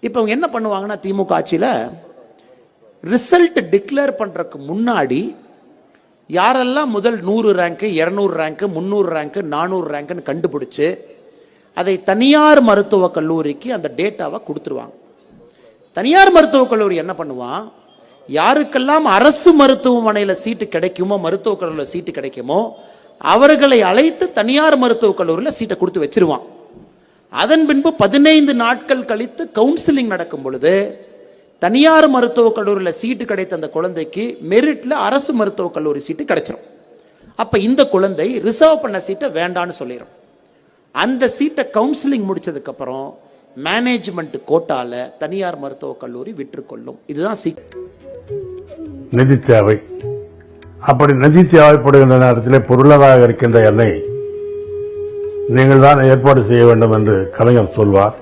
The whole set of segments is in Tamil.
இப்போ அவங்க என்ன பண்ணுவாங்கன்னா, திமுக ஆட்சியில் ரிசல்ட் டிக்ளேர் பண்றதுக்கு முன்னாடி யாரெல்லாம் முதல் 100 ரேங்க், 200 ரேங்க், 300 ரேங்க், 400 ரேங்க்னு கண்டுபிடிச்சு அதை தனியார் மருத்துவக் கல்லூரிக்கு அந்த டேட்டாவை கொடுத்துருவாங்க. தனியார் மருத்துவக் கல்லூரி என்ன பண்ணுவான், யாருக்கெல்லாம் அரசு மருத்துவமனையில் சீட்டு கிடைக்குமோ, மருத்துவக் கல்லூரியில் சீட்டு கிடைக்குமோ அவர்களை அழைத்து தனியார் மருத்துவக் கல்லூரியில் சீட்டை கொடுத்து வச்சிருவான். அதன் பின்பு 15 நாட்கள் கழித்து கவுன்சிலிங் நடக்கும் பொழுது தனியார் மருத்துவக் கல்லூரியில் சீட்டு கிடைத்த அந்த குழந்தைக்கு மெரிட்ல அரசு மருத்துவக் கல்லூரி சீட்டு கிடைச்சிடும். அப்ப இந்த குழந்தை ரிசர்வ் பண்ண சீட்டை வேண்டான்னு சொல்லிடும். அந்த சீட்டை கவுன்சிலிங் முடிச்சதுக்கு அப்புறம் மேனேஜ்மெண்ட் கோட்டால தனியார் மருத்துவக் கல்லூரி விற்றுக்கொள்ளும். இதுதான் நிதி தேவை. அப்படி நிதி தேவைப்படுகின்ற நேரத்திலே பொருளாதார இருக்கின்ற என்னை நீங்கள் தான் ஏற்பாடு செய்ய வேண்டும் என்று கலைஞர் சொல்வார்.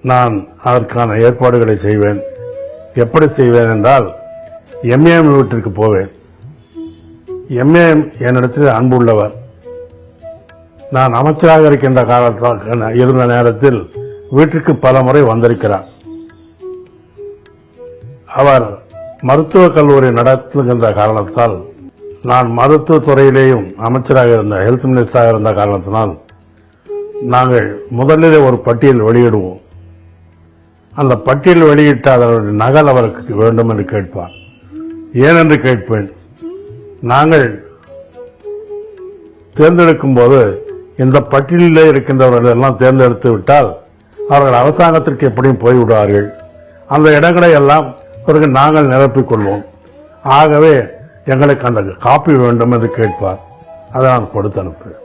நான் அதற்கான ஏற்பாடுகளை செய்வேன். எப்படி செய்வேன் என்றால், எம்ஏஎம் வீட்டிற்கு போவேன். எம்ஏஎம் என்னிடத்தில் அன்புள்ளவர். நான் அமைச்சராக இருந்த நேரத்தில் வீட்டிற்கு பல முறை வந்திருக்கிறார். அவர் மருத்துவக் கல்லூரி நடத்துகின்ற காரணத்தால், நான் மருத்துவத்துறையிலேயும் அமைச்சராக இருந்த ஹெல்த் மினிஸ்டராக இருந்த காரணத்தினால் நாங்கள் முதலிலே ஒரு பட்டியல் வெளியிடுவோம். அந்த பட்டியல் வெளியிட்ட அதனுடைய நகல் அவருக்கு வேண்டும் என்று கேட்பார். ஏனென்று கேட்பேன். நாங்கள் தேர்ந்தெடுக்கும் போது இந்த பட்டியலிலே இருக்கின்றவர்கள் எல்லாம் தேர்ந்தெடுத்து விட்டால் அவர்கள் அரசாங்கத்திற்கு எப்படியும் போய்விடுவார்கள். அந்த இடங்களை எல்லாம் பிறகு நாங்கள் நிரப்பிக் கொள்வோம். ஆகவே எங்களுக்கு அந்த காப்பி வேண்டும் என்று கேட்பார். அதை நான் கொடுத்து அனுப்புவேன்.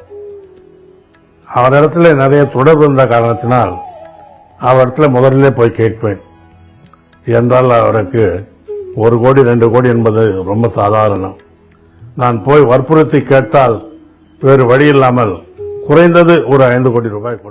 அவரிடத்தில் நிறைய தொடர்பு இருந்த காரணத்தினால் அவரிடத்தில் முதலிலே போய் கேட்பேன். என்றால் அவருக்கு 1 கோடி 2 கோடி என்பது ரொம்ப சாதாரணம். நான் போய் வற்புறுத்தி கேட்டால் வேறு வழி இல்லாமல் குறைந்தது ஒரு 5 கோடி ரூபாய்